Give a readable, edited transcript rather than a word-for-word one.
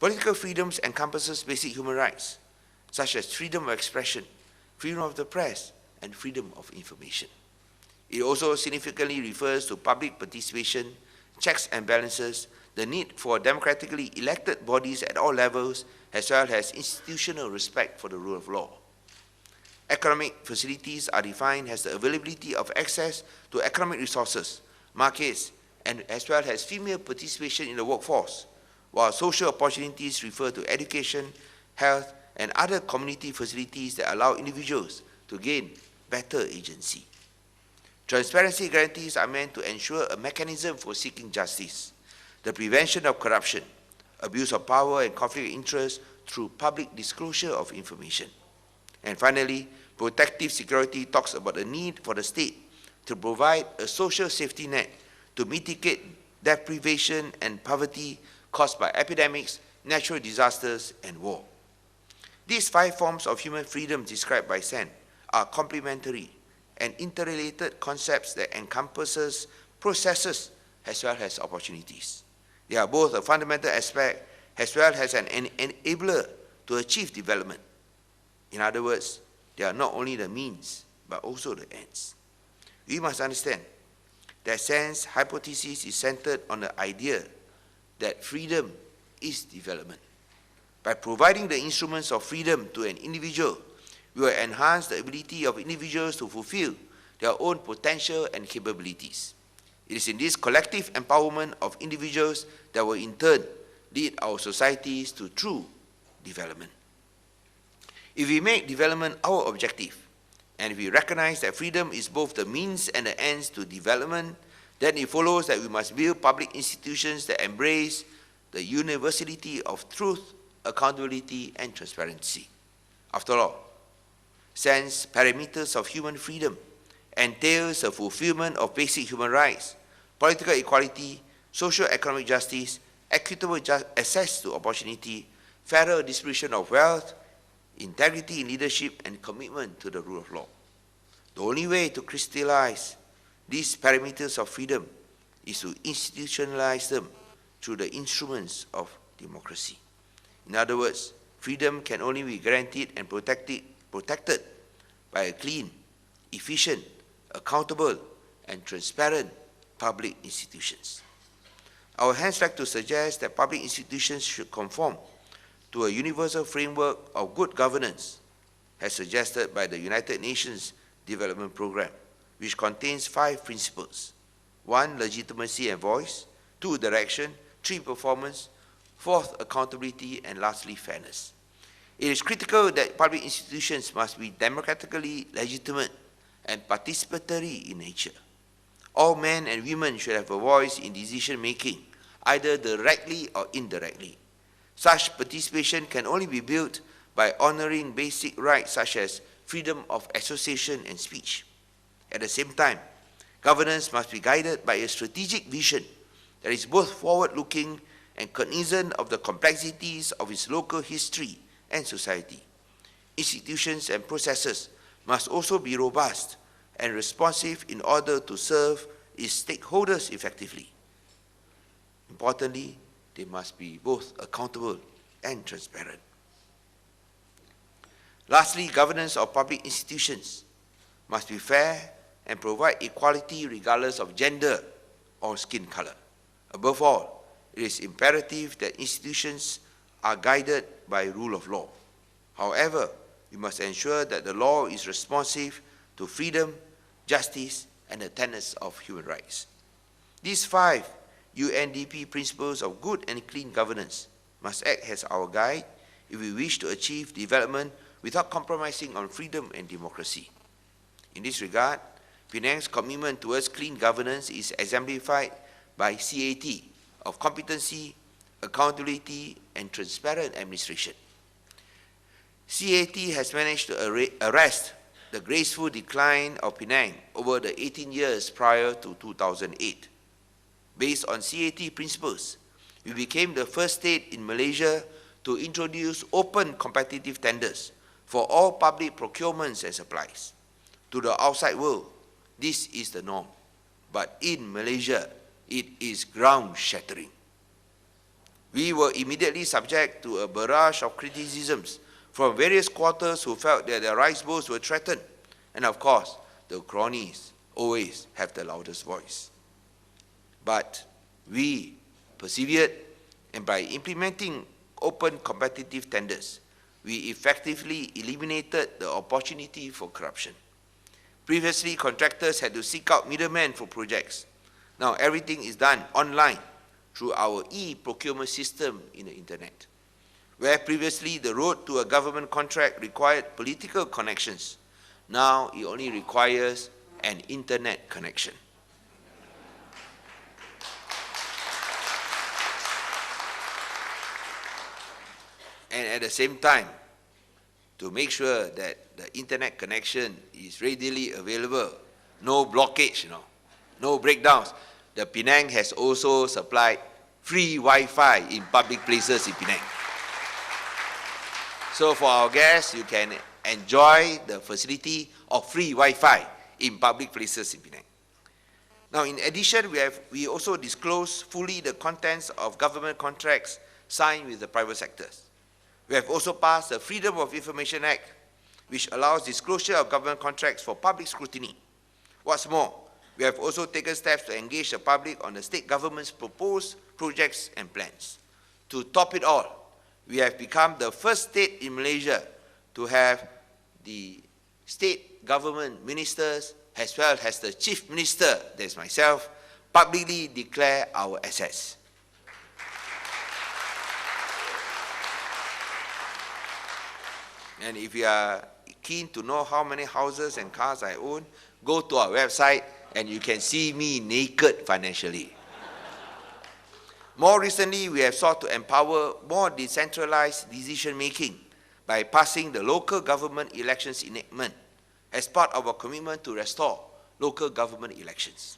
Political freedoms encompasses basic human rights, such as freedom of expression, freedom of the press, and freedom of information. It also significantly refers to public participation, checks and balances, the need for democratically elected bodies at all levels, as well as institutional respect for the rule of law. Economic facilities are defined as the availability of access to economic resources, markets, and as well as female participation in the workforce, while social opportunities refer to education, health, and other community facilities that allow individuals to gain better agency. Transparency guarantees are meant to ensure a mechanism for seeking justice, the prevention of corruption, abuse of power and conflict of interest through public disclosure of information. And finally, protective security talks about the need for the state to provide a social safety net to mitigate deprivation and poverty caused by epidemics, natural disasters, and war. These 5 forms of human freedom described by Sen are complementary and interrelated concepts that encompasses processes as well as opportunities. They are both a fundamental aspect as well as an enabler to achieve development. In other words, they are not only the means, but also the ends. We must understand that Sen's hypothesis is centered on the idea that freedom is development. By providing the instruments of freedom to an individual, we will enhance the ability of individuals to fulfill their own potential and capabilities. It is in this collective empowerment of individuals that will in turn lead our societies to true development. If we make development our objective, and if we recognize that freedom is both the means and the ends to development, then it follows that we must build public institutions that embrace the universality of truth, accountability, and transparency. After all, Sen's parameters of human freedom entails the fulfillment of basic human rights, political equality, socio-economic justice, equitable access to opportunity, fairer distribution of wealth, integrity in leadership, and commitment to the rule of law. The only way to crystallize these parameters of freedom is to institutionalize them through the instruments of democracy. In other words, freedom can only be guaranteed and protected by a clean, efficient, accountable, and transparent public institutions. I would hence like to suggest that public institutions should conform to a universal framework of good governance, as suggested by the United Nations Development Programme, which contains 5 principles: 1, legitimacy and voice; 2, direction; 3, performance; 4th, accountability; and lastly, fairness. It is critical that public institutions must be democratically legitimate and participatory in nature. All men and women should have a voice in decision-making, either directly or indirectly. Such participation can only be built by honoring basic rights such as freedom of association and speech. At the same time, governance must be guided by a strategic vision that is both forward-looking and cognizant of the complexities of its local history and society. Institutions and processes must also be robust and responsive in order to serve its stakeholders effectively. Importantly, they must be both accountable and transparent. Lastly, governance of public institutions must be fair and provide equality regardless of gender or skin color. Above all, it is imperative that institutions are guided by rule of law. However, we must ensure that the law is responsive to freedom, justice, and the tenets of human rights. These 5 UNDP principles of good and clean governance must act as our guide if we wish to achieve development without compromising on freedom and democracy. In this regard, Penang's commitment towards clean governance is exemplified by CAT of competency, accountability, and transparent administration. CAT has managed to arrest the graceful decline of Penang over the 18 years prior to 2008. Based on CAT principles, we became the first state in Malaysia to introduce open competitive tenders for all public procurements and supplies. To the outside world, this is the norm, but in Malaysia, it is ground-shattering. We were immediately subject to a barrage of criticisms from various quarters who felt that their rice bowls were threatened. And of course, the cronies always have the loudest voice. But we persevered, and by implementing open competitive tenders, we effectively eliminated the opportunity for corruption. Previously, contractors had to seek out middlemen for projects. Now everything is done online through our e-procurement system in the internet. Where previously the road to a government contract required political connections, now it only requires an internet connection. And at the same time, to make sure that the internet connection is readily available, no blockage, no breakdowns, the Penang has also supplied free Wi-Fi in public places in Penang. So for our guests, you can enjoy the facility of free Wi-Fi in public places in Penang. Now, in addition, we also disclose fully the contents of government contracts signed with the private sectors. We have also passed the Freedom of Information Act, which allows disclosure of government contracts for public scrutiny. What's more, we have also taken steps to engage the public on the state government's proposed projects and plans. To top it all, we have become the first state in Malaysia to have the state government ministers as well as the chief minister, that is myself, publicly declare our assets. And if you are keen to know how many houses and cars I own, go to our website and you can see me naked financially. More recently, we have sought to empower more decentralized decision-making by passing the Local Government Elections Enactment as part of our commitment to restore local government elections.